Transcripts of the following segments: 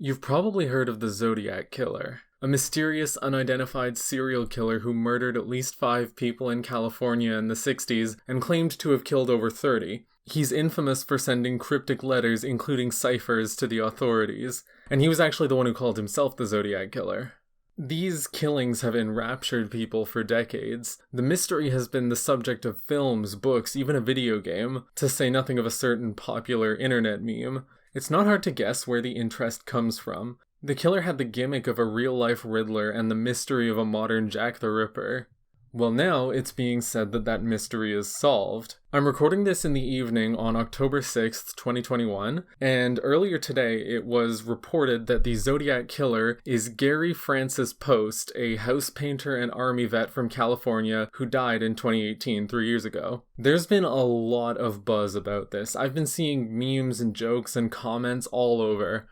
You've probably heard of the Zodiac Killer, a mysterious, unidentified serial killer who murdered at least 5 people in California in the 60s and claimed to have killed over 30. He's infamous for sending cryptic letters, including ciphers, to the authorities, and he was actually the one who called himself the Zodiac Killer. These killings have enraptured people for decades. The mystery has been the subject of films, books, even a video game, to say nothing of a certain popular internet meme. It's not hard to guess where the interest comes from. The killer had the gimmick of a real-life Riddler and the mystery of a modern Jack the Ripper. Well, now it's being said that that mystery is solved. I'm recording this in the evening on October 6th, 2021, and earlier today it was reported that the Zodiac Killer is Gary Francis Poste, a house painter and army vet from California who died in 2018, 3 years ago. There's been a lot of buzz about this. I've been seeing memes and jokes and comments all over.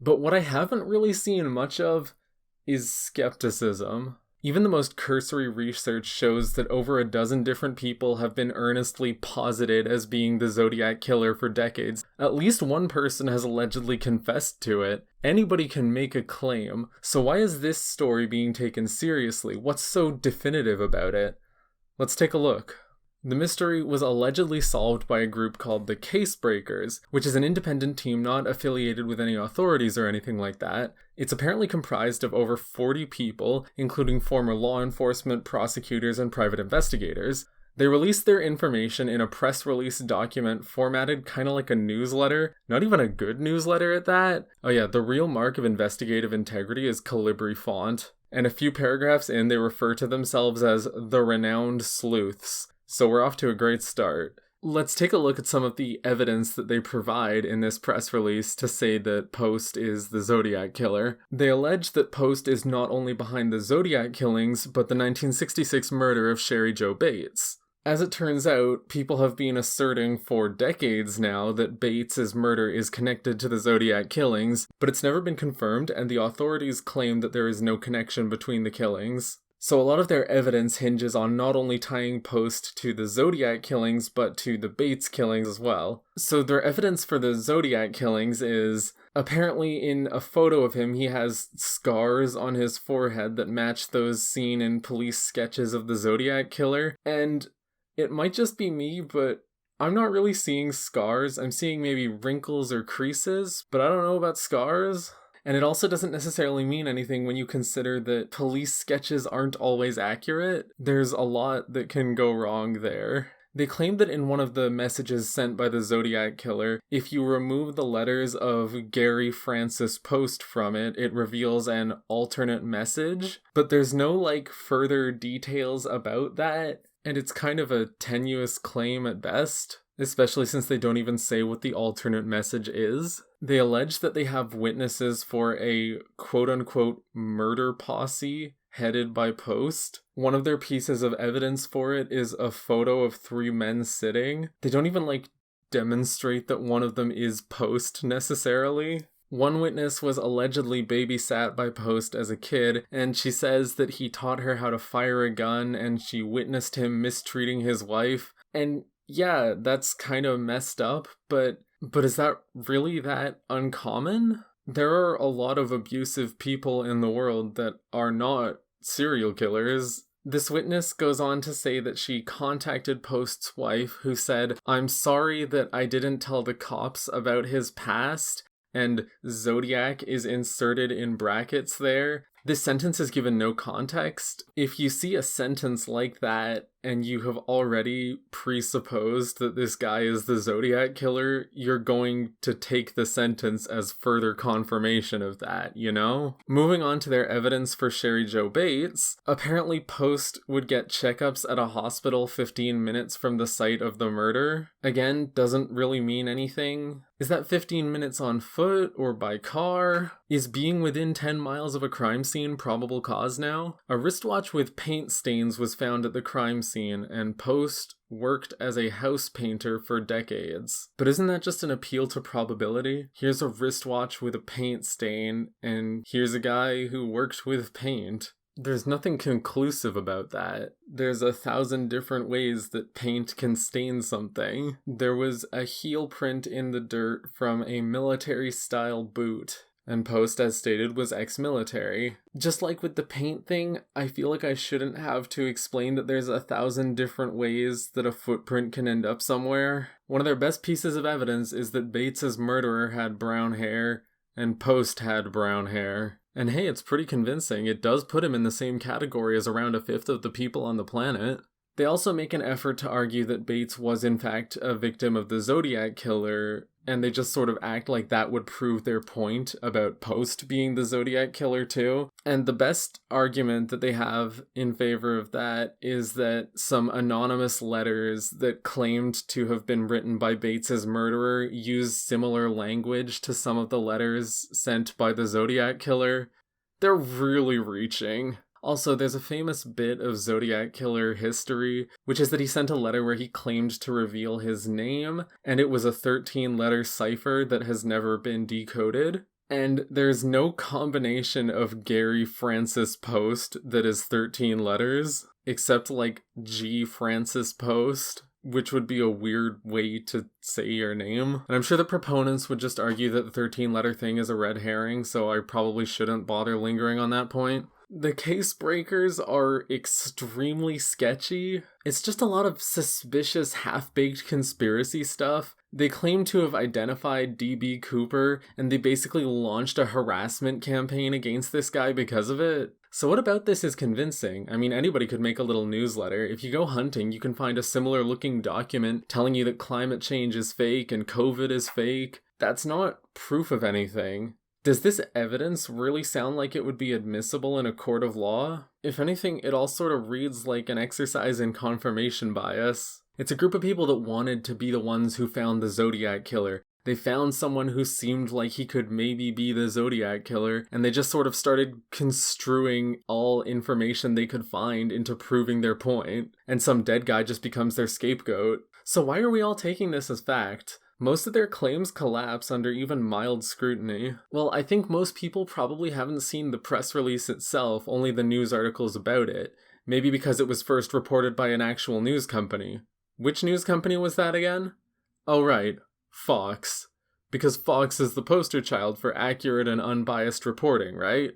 But what I haven't really seen much of is skepticism. Even the most cursory research shows that over a dozen different people have been earnestly posited as being the Zodiac Killer for decades. At least one person has allegedly confessed to it. Anybody can make a claim, so why is this story being taken seriously? What's so definitive about it? Let's take a look. The mystery was allegedly solved by a group called the Casebreakers, which is an independent team not affiliated with any authorities or anything like that. It's apparently comprised of over 40 people, including former law enforcement, prosecutors, and private investigators. They released their information in a press release document formatted kind of like a newsletter, not even a good newsletter at that. Oh yeah, the real mark of investigative integrity is Calibri font, and a few paragraphs in they refer to themselves as the renowned sleuths. So we're off to a great start. Let's take a look at some of the evidence that they provide in this press release to say that Poste is the Zodiac Killer. They allege that Poste is not only behind the Zodiac killings, but the 1966 murder of Sherry Jo Bates. As it turns out, people have been asserting for decades now that Bates's murder is connected to the Zodiac killings, but it's never been confirmed, and the authorities claim that there is no connection between the killings. So a lot of their evidence hinges on not only tying Poste to the Zodiac killings, but to the Bates killings as well. So their evidence for the Zodiac killings is, apparently in a photo of him, he has scars on his forehead that match those seen in police sketches of the Zodiac Killer. And it might just be me, but I'm not really seeing scars. I'm seeing maybe wrinkles or creases, but I don't know about scars. And it also doesn't necessarily mean anything when you consider that police sketches aren't always accurate. There's a lot that can go wrong there. They claim that in one of the messages sent by the Zodiac Killer, if you remove the letters of Gary Francis Poste from it, it reveals an alternate message. But there's no, further details about that, and it's kind of a tenuous claim at best. Especially since they don't even say what the alternate message is. They allege that they have witnesses for a quote-unquote murder posse headed by Poste. One of their pieces of evidence for it is a photo of 3 men sitting. They don't even, demonstrate that one of them is Poste necessarily. One witness was allegedly babysat by Poste as a kid, and she says that he taught her how to fire a gun, and she witnessed him mistreating his wife. And yeah, that's kind of messed up, but is that really that uncommon? There are a lot of abusive people in the world that are not serial killers. This witness goes on to say that she contacted Poste's wife, who said, "I'm sorry that I didn't tell the cops about his past," and Zodiac is inserted in brackets there. This sentence is given no context. If you see a sentence like that and you have already presupposed that this guy is the Zodiac Killer, you're going to take the sentence as further confirmation of that, you know? Moving on to their evidence for Sherry Jo Bates, apparently Poste would get checkups at a hospital 15 minutes from the site of the murder. Again, doesn't really mean anything. Is that 15 minutes on foot or by car? Is being within 10 miles of a crime scene probable cause now? A wristwatch with paint stains was found at the crime scene, and Poste worked as a house painter for decades. But isn't that just an appeal to probability? Here's a wristwatch with a paint stain, and here's a guy who worked with paint. There's nothing conclusive about that. There's 1,000 different ways that paint can stain something. There was a heel print in the dirt from a military-style boot. and Poste, as stated, was ex-military. Just like with the paint thing, I feel like I shouldn't have to explain that there's 1,000 different ways that a footprint can end up somewhere. One of their best pieces of evidence is that Bates's murderer had brown hair, and Poste had brown hair. And hey, it's pretty convincing. It does put him in the same category as around 1/5 of the people on the planet. They also make an effort to argue that Bates was in fact a victim of the Zodiac Killer, and they just sort of act like that would prove their point about Poste being the Zodiac Killer too. And the best argument that they have in favor of that is that some anonymous letters that claimed to have been written by Bates's murderer use similar language to some of the letters sent by the Zodiac Killer. They're really reaching. Also, there's a famous bit of Zodiac Killer history, which is that he sent a letter where he claimed to reveal his name, and it was a 13-letter cipher that has never been decoded. And there's no combination of Gary Francis Poste that is 13 letters, except like G. Francis Poste, which would be a weird way to say your name. And I'm sure the proponents would just argue that the 13-letter thing is a red herring, so I probably shouldn't bother lingering on that point. The Casebreakers are extremely sketchy. It's just a lot of suspicious, half-baked conspiracy stuff. They claim to have identified D.B. Cooper, and they basically launched a harassment campaign against this guy because of it. So what about this is convincing? I mean, anybody could make a little newsletter. If you go hunting, you can find a similar-looking document telling you that climate change is fake and COVID is fake. That's not proof of anything. Does this evidence really sound like it would be admissible in a court of law? If anything, it all sort of reads like an exercise in confirmation bias. It's a group of people that wanted to be the ones who found the Zodiac Killer. They found someone who seemed like he could maybe be the Zodiac Killer, and they just sort of started construing all information they could find into proving their point, and some dead guy just becomes their scapegoat. So why are we all taking this as fact? Most of their claims collapse under even mild scrutiny. Well, I think most people probably haven't seen the press release itself, only the news articles about it. Maybe because it was first reported by an actual news company. Which news company was that again? Oh right, Fox. Because Fox is the poster child for accurate and unbiased reporting, right?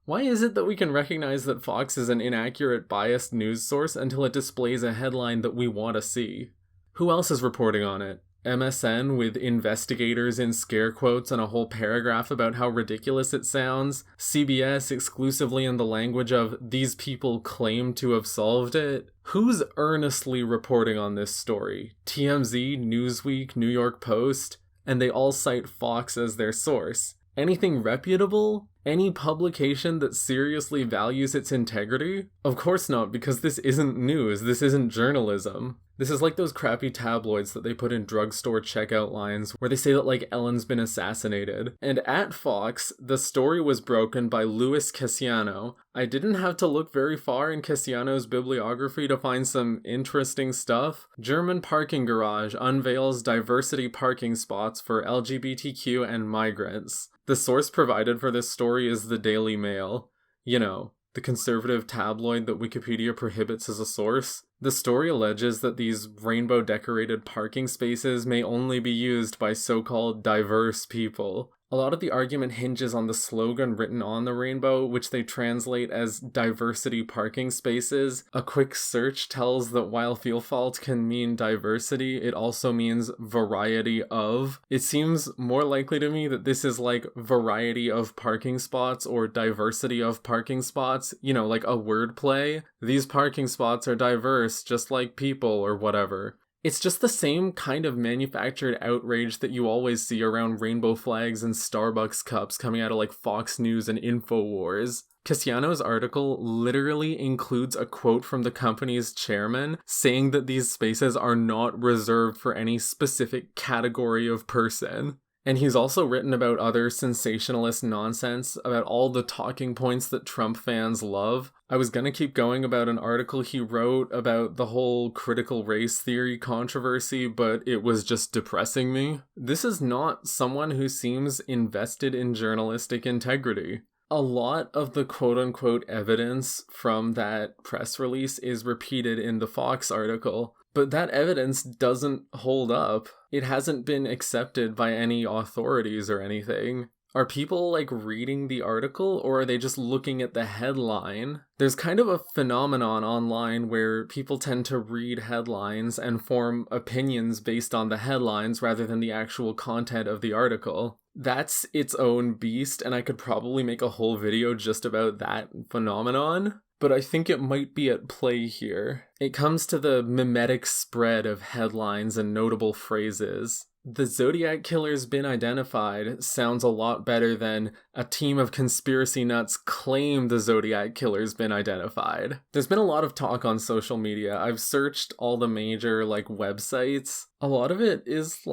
Why is it that we can recognize that Fox is an inaccurate, biased news source until it displays a headline that we want to see? Who else is reporting on it? MSN with investigators in scare quotes and a whole paragraph about how ridiculous it sounds. CBS exclusively in the language of these people claim to have solved it. Who's earnestly reporting on this story? TMZ, Newsweek, New York Post, and they all cite Fox as their source. Anything reputable? Any publication that seriously values its integrity? Of course not, because this isn't news, this isn't journalism. This is like those crappy tabloids that they put in drugstore checkout lines where they say that like Ellen's been assassinated. And at Fox, the story was broken by Louis Cassiano. I didn't have to look very far in Cassiano's bibliography to find some interesting stuff. German parking garage unveils diversity parking spots for LGBTQ and migrants. The source provided for this story is the Daily Mail. You know, the conservative tabloid that Wikipedia prohibits as a source. The story alleges that these rainbow-decorated parking spaces may only be used by so-called diverse people. A lot of the argument hinges on the slogan written on the rainbow, which they translate as diversity parking spaces. A quick search tells that while Vielfalt can mean diversity, it also means variety of. It seems more likely to me that this is like variety of parking spots or diversity of parking spots, you know, like a wordplay. These parking spots are diverse, just like people or whatever. It's just the same kind of manufactured outrage that you always see around rainbow flags and Starbucks cups coming out of like Fox News and InfoWars. Cassiano's article literally includes a quote from the company's chairman saying that these spaces are not reserved for any specific category of person. And he's also written about other sensationalist nonsense, about all the talking points that Trump fans love. I was gonna keep going about an article he wrote about the whole critical race theory controversy, but it was just depressing me. This is not someone who seems invested in journalistic integrity. A lot of the quote-unquote evidence from that press release is repeated in the Fox article, but that evidence doesn't hold up. It hasn't been accepted by any authorities or anything. are people like reading the article or are they just looking at the headline? There's kind of a phenomenon online where people tend to read headlines and form opinions based on the headlines rather than the actual content of the article. That's its own beast, and I could probably make a whole video just about that phenomenon, but I think it might be at play here. It comes to the mimetic spread of headlines and notable phrases. The Zodiac Killer's been identified sounds a lot better than a team of conspiracy nuts claim the Zodiac Killer's been identified. There's been a lot of talk on social media. I've searched all the major websites. A lot of it is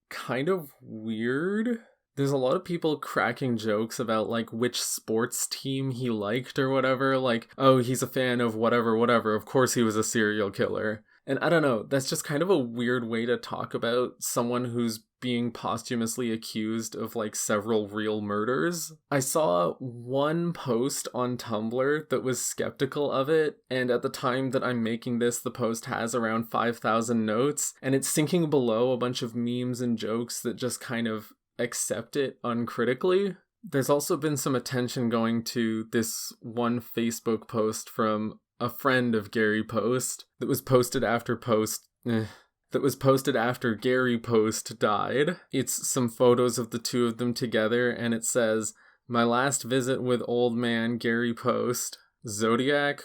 kind of weird. There's a lot of people cracking jokes about which sports team he liked or whatever. Oh, he's a fan of whatever. Of course he was a serial killer. And I don't know, that's just kind of a weird way to talk about someone who's being posthumously accused of several real murders. I saw one post on Tumblr that was skeptical of it, and at the time that I'm making this, the post has around 5,000 notes, and it's sinking below a bunch of memes and jokes that just kind of accept it uncritically. There's also been some attention going to this one Facebook post from a friend of Gary Poste that was posted after Gary Poste died. It's some photos of the two of them together, and it says, "My last visit with old man Gary Poste. Zodiac? ?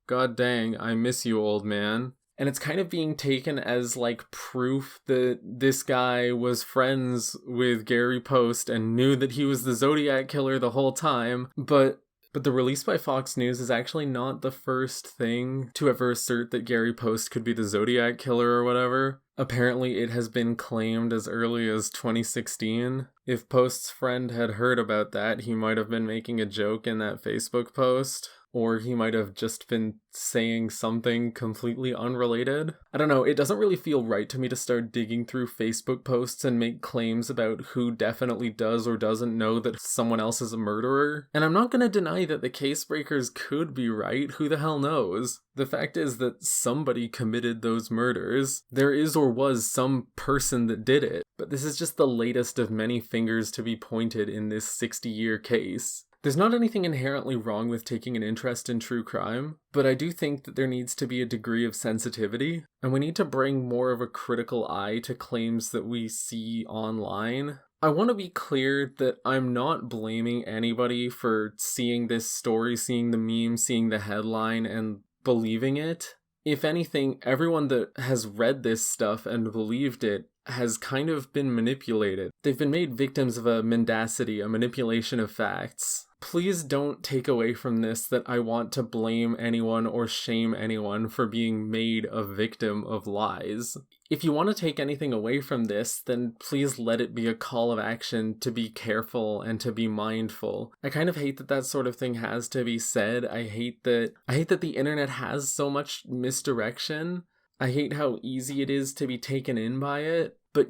God dang, I miss you, old man." And it's kind of being taken as proof that this guy was friends with Gary Poste and knew that he was the Zodiac Killer the whole time, but the release by Fox News is actually not the first thing to ever assert that Gary Poste could be the Zodiac Killer or whatever. Apparently it has been claimed as early as 2016. If Poste's friend had heard about that, he might have been making a joke in that Facebook post. Or he might have just been saying something completely unrelated. I don't know, it doesn't really feel right to me to start digging through Facebook posts and make claims about who definitely does or doesn't know that someone else is a murderer. And I'm not gonna deny that the Casebreakers could be right, who the hell knows? The fact is that somebody committed those murders. There is or was some person that did it. But this is just the latest of many fingers to be pointed in this 60-year case. There's not anything inherently wrong with taking an interest in true crime, but I do think that there needs to be a degree of sensitivity, and we need to bring more of a critical eye to claims that we see online. I want to be clear that I'm not blaming anybody for seeing this story, seeing the meme, seeing the headline, and believing it. If anything, everyone that has read this stuff and believed it has kind of been manipulated. They've been made victims of a mendacity, a manipulation of facts. Please don't take away from this that I want to blame anyone or shame anyone for being made a victim of lies. If you want to take anything away from this, then please let it be a call of action to be careful and to be mindful. I kind of hate that that sort of thing has to be said. I hate that the internet has so much misdirection. I hate how easy it is to be taken in by it. But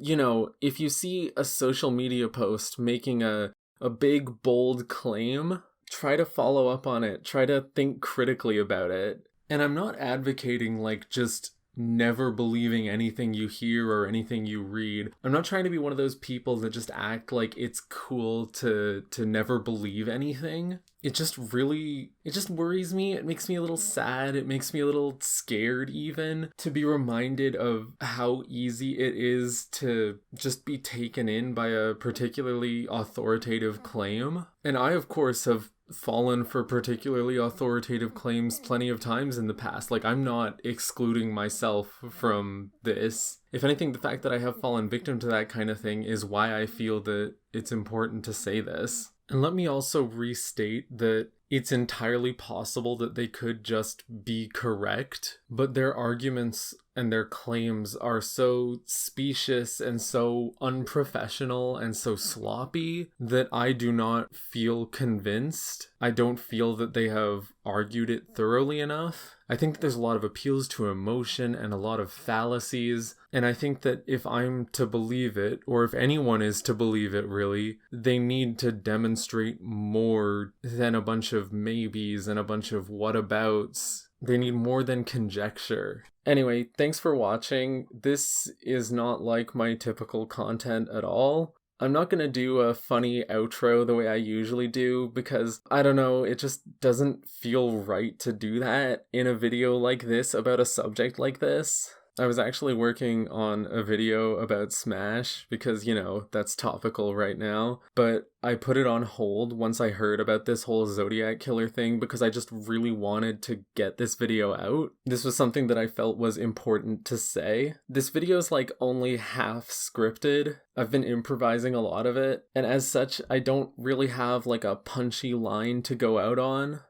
if you see a social media post making a big, bold claim, try to follow up on it. Try to think critically about it. And I'm not advocating just never believing anything you hear or anything you read. I'm not trying to be one of those people that just act like it's cool to never believe anything. It just worries me. It makes me a little sad. It makes me a little scared even to be reminded of how easy it is to just be taken in by a particularly authoritative claim. And I, of course, have fallen for particularly authoritative claims plenty of times in the past. I'm not excluding myself from this. If anything, the fact that I have fallen victim to that kind of thing is why I feel that it's important to say this. And let me also restate that it's entirely possible that they could just be correct, but their arguments and their claims are so specious and so unprofessional and so sloppy that I do not feel convinced. I don't feel that they have argued it thoroughly enough. I think that there's a lot of appeals to emotion and a lot of fallacies, and I think that if I'm to believe it, or if anyone is to believe it really, they need to demonstrate more than a bunch of maybes and a bunch of whatabouts. They need more than conjecture. Anyway, thanks for watching. This is not like my typical content at all. I'm not gonna do a funny outro the way I usually do because, I don't know, it just doesn't feel right to do that in a video like this about a subject like this. I was actually working on a video about Smash because, that's topical right now, but I put it on hold once I heard about this whole Zodiac Killer thing because I just really wanted to get this video out. This was something that I felt was important to say. This video is like only half scripted. I've been improvising a lot of it, and as such, I don't really have like a punchy line to go out on.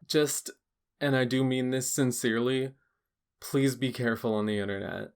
And I do mean this sincerely, please be careful on the internet.